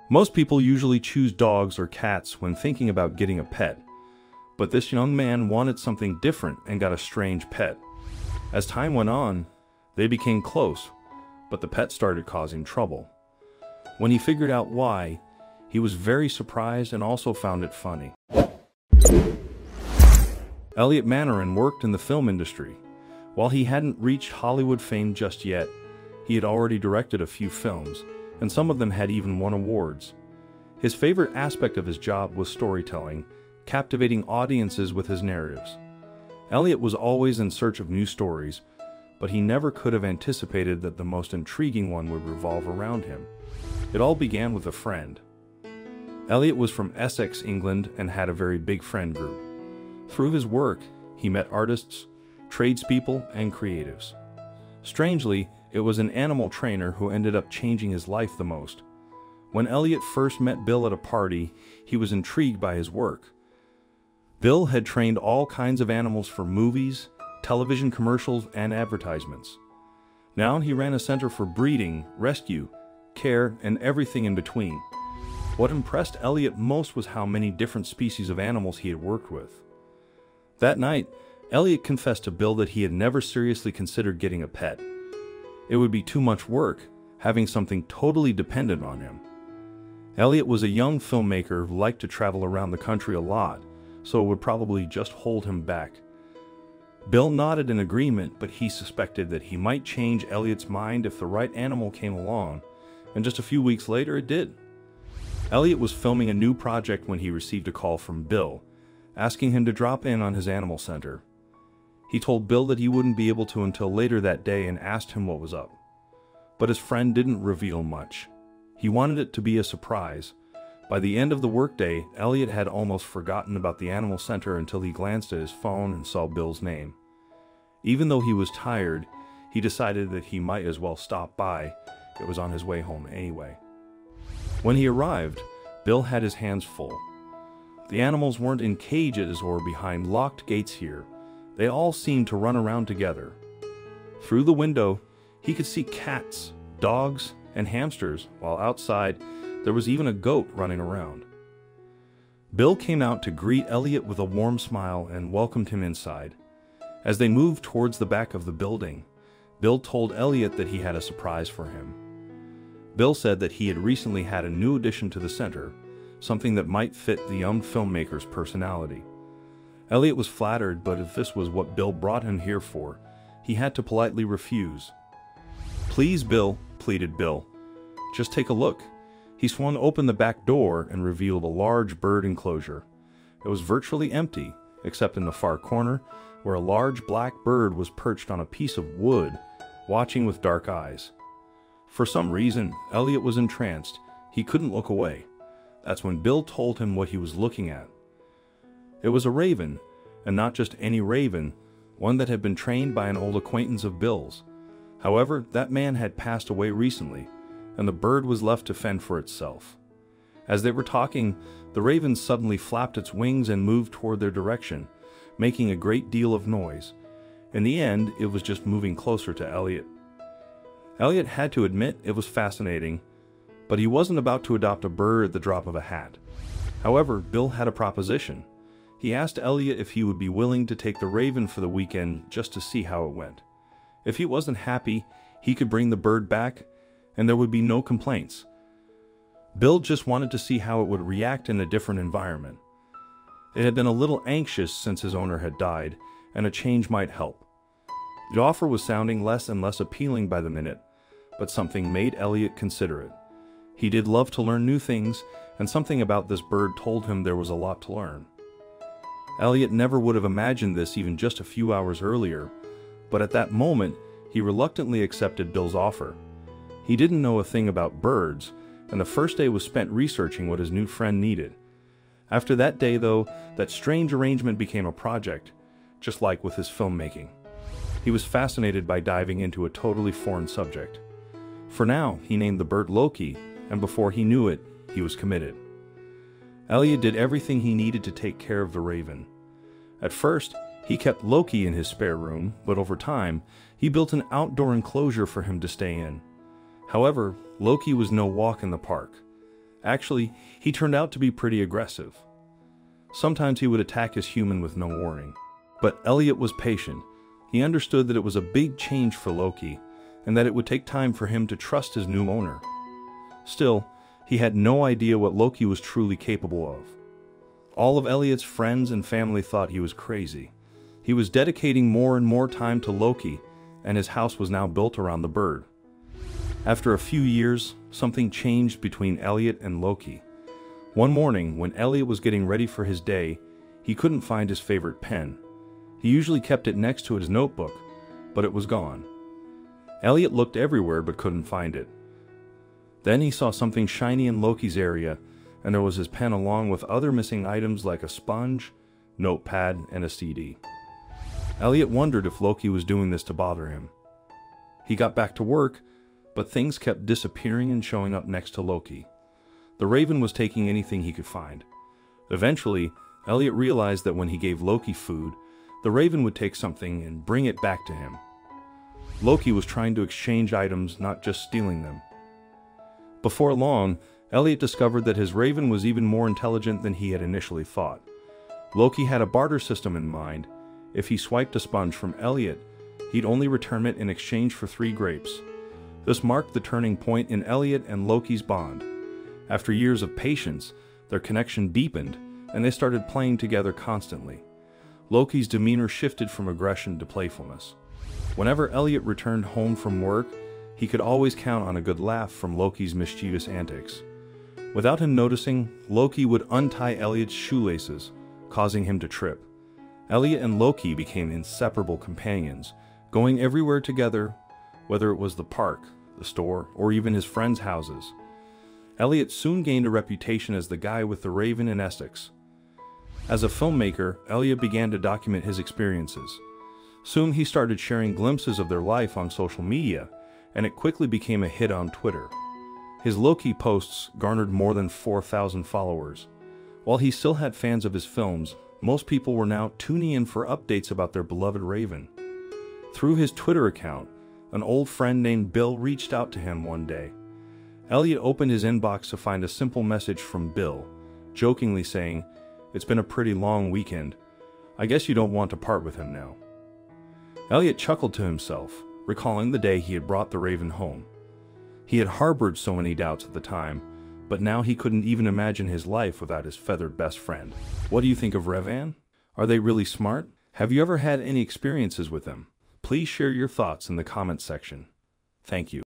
Most people usually choose dogs or cats when thinking about getting a pet, but this young man wanted something different and got a strange pet. As time went on, they became close, but the pet started causing trouble. When he figured out why, he was very surprised and also found it funny. Elliot Mannering worked in the film industry. While he hadn't reached Hollywood fame just yet, he had already directed a few films, and some of them had even won awards. His favorite aspect of his job was storytelling, captivating audiences with his narratives. Elliot was always in search of new stories, but he never could have anticipated that the most intriguing one would revolve around him. It all began with a friend. Elliot was from Essex, England, and had a very big friend group. Through his work, he met artists, tradespeople, and creatives. Strangely, it was an animal trainer who ended up changing his life the most. When Elliot first met Bill at a party, he was intrigued by his work. Bill had trained all kinds of animals for movies, television commercials, and advertisements. Now he ran a center for breeding, rescue, care, and everything in between. What impressed Elliot most was how many different species of animals he had worked with. That night, Elliot confessed to Bill that he had never seriously considered getting a pet. It would be too much work, having something totally dependent on him. Elliot was a young filmmaker who liked to travel around the country a lot, so it would probably just hold him back. Bill nodded in agreement, but he suspected that he might change Elliot's mind if the right animal came along, and just a few weeks later it did. Elliot was filming a new project when he received a call from Bill, asking him to drop in on his animal center. He told Bill that he wouldn't be able to until later that day and asked him what was up. But his friend didn't reveal much. He wanted it to be a surprise. By the end of the workday, Elliot had almost forgotten about the animal center until he glanced at his phone and saw Bill's name. Even though he was tired, he decided that he might as well stop by. It was on his way home anyway. When he arrived, Bill had his hands full. The animals weren't in cages or behind locked gates here. They all seemed to run around together. Through the window, he could see cats, dogs, and hamsters, while outside, there was even a goat running around. Bill came out to greet Elliot with a warm smile and welcomed him inside. As they moved towards the back of the building, Bill told Elliot that he had a surprise for him. Bill said that he had recently had a new addition to the center, something that might fit the young filmmaker's personality. Elliot was flattered, but if this was what Bill brought him here for, he had to politely refuse. "Please, Bill," pleaded Bill. "Just take a look." He swung open the back door and revealed a large bird enclosure. It was virtually empty, except in the far corner, where a large black bird was perched on a piece of wood, watching with dark eyes. For some reason, Elliot was entranced. He couldn't look away. That's when Bill told him what he was looking at. It was a raven, and not just any raven, one that had been trained by an old acquaintance of Bill's. However, that man had passed away recently, and the bird was left to fend for itself. As they were talking, the raven suddenly flapped its wings and moved toward their direction, making a great deal of noise. In the end, it was just moving closer to Elliot. Elliot had to admit it was fascinating, but he wasn't about to adopt a bird at the drop of a hat. However, Bill had a proposition. He asked Elliot if he would be willing to take the raven for the weekend just to see how it went. If he wasn't happy, he could bring the bird back, and there would be no complaints. Bill just wanted to see how it would react in a different environment. It had been a little anxious since his owner had died, and a change might help. The offer was sounding less and less appealing by the minute, but something made Elliot consider it. He did love to learn new things, and something about this bird told him there was a lot to learn. Elliot never would have imagined this even just a few hours earlier, but at that moment, he reluctantly accepted Bill's offer. He didn't know a thing about birds, and the first day was spent researching what his new friend needed. After that day, though, that strange arrangement became a project, just like with his filmmaking. He was fascinated by diving into a totally foreign subject. For now, he named the bird Loki, and before he knew it, he was committed. Elliot did everything he needed to take care of the raven. At first, he kept Loki in his spare room, but over time, he built an outdoor enclosure for him to stay in. However, Loki was no walk in the park. Actually, he turned out to be pretty aggressive. Sometimes he would attack his human with no warning. But Elliot was patient. He understood that it was a big change for Loki, and that it would take time for him to trust his new owner. Still, he had no idea what Loki was truly capable of. All of Elliot's friends and family thought he was crazy. He was dedicating more and more time to Loki, and his house was now built around the bird. After a few years, something changed between Elliot and Loki. One morning, when Elliot was getting ready for his day, he couldn't find his favorite pen. He usually kept it next to his notebook, but it was gone. Elliot looked everywhere but couldn't find it. Then he saw something shiny in Loki's area, and there was his pen along with other missing items like a sponge, notepad, and a CD. Elliot wondered if Loki was doing this to bother him. He got back to work, but things kept disappearing and showing up next to Loki. The raven was taking anything he could find. Eventually, Elliot realized that when he gave Loki food, the raven would take something and bring it back to him. Loki was trying to exchange items, not just stealing them. Before long, Elliot discovered that his raven was even more intelligent than he had initially thought. Loki had a barter system in mind. If he swiped a sponge from Elliot, he'd only return it in exchange for 3 grapes. This marked the turning point in Elliot and Loki's bond. After years of patience, their connection deepened, and they started playing together constantly. Loki's demeanor shifted from aggression to playfulness. Whenever Elliot returned home from work, he could always count on a good laugh from Loki's mischievous antics. Without him noticing, Loki would untie Elliot's shoelaces, causing him to trip. Elliot and Loki became inseparable companions, going everywhere together, whether it was the park, the store, or even his friends' houses. Elliot soon gained a reputation as the guy with the raven in Essex. As a filmmaker, Elliot began to document his experiences. Soon he started sharing glimpses of their life on social media, and it quickly became a hit on Twitter. His Loki posts garnered more than 4,000 followers. While he still had fans of his films, most people were now tuning in for updates about their beloved raven. Through his Twitter account, an old friend named Bill reached out to him one day. Elliot opened his inbox to find a simple message from Bill, jokingly saying, "It's been a pretty long weekend. I guess you don't want to part with him now." Elliot chuckled to himself, recalling the day he had brought the raven home. He had harbored so many doubts at the time, but now he couldn't even imagine his life without his feathered best friend. What do you think of Revan? Are they really smart? Have you ever had any experiences with them? Please share your thoughts in the comments section. Thank you.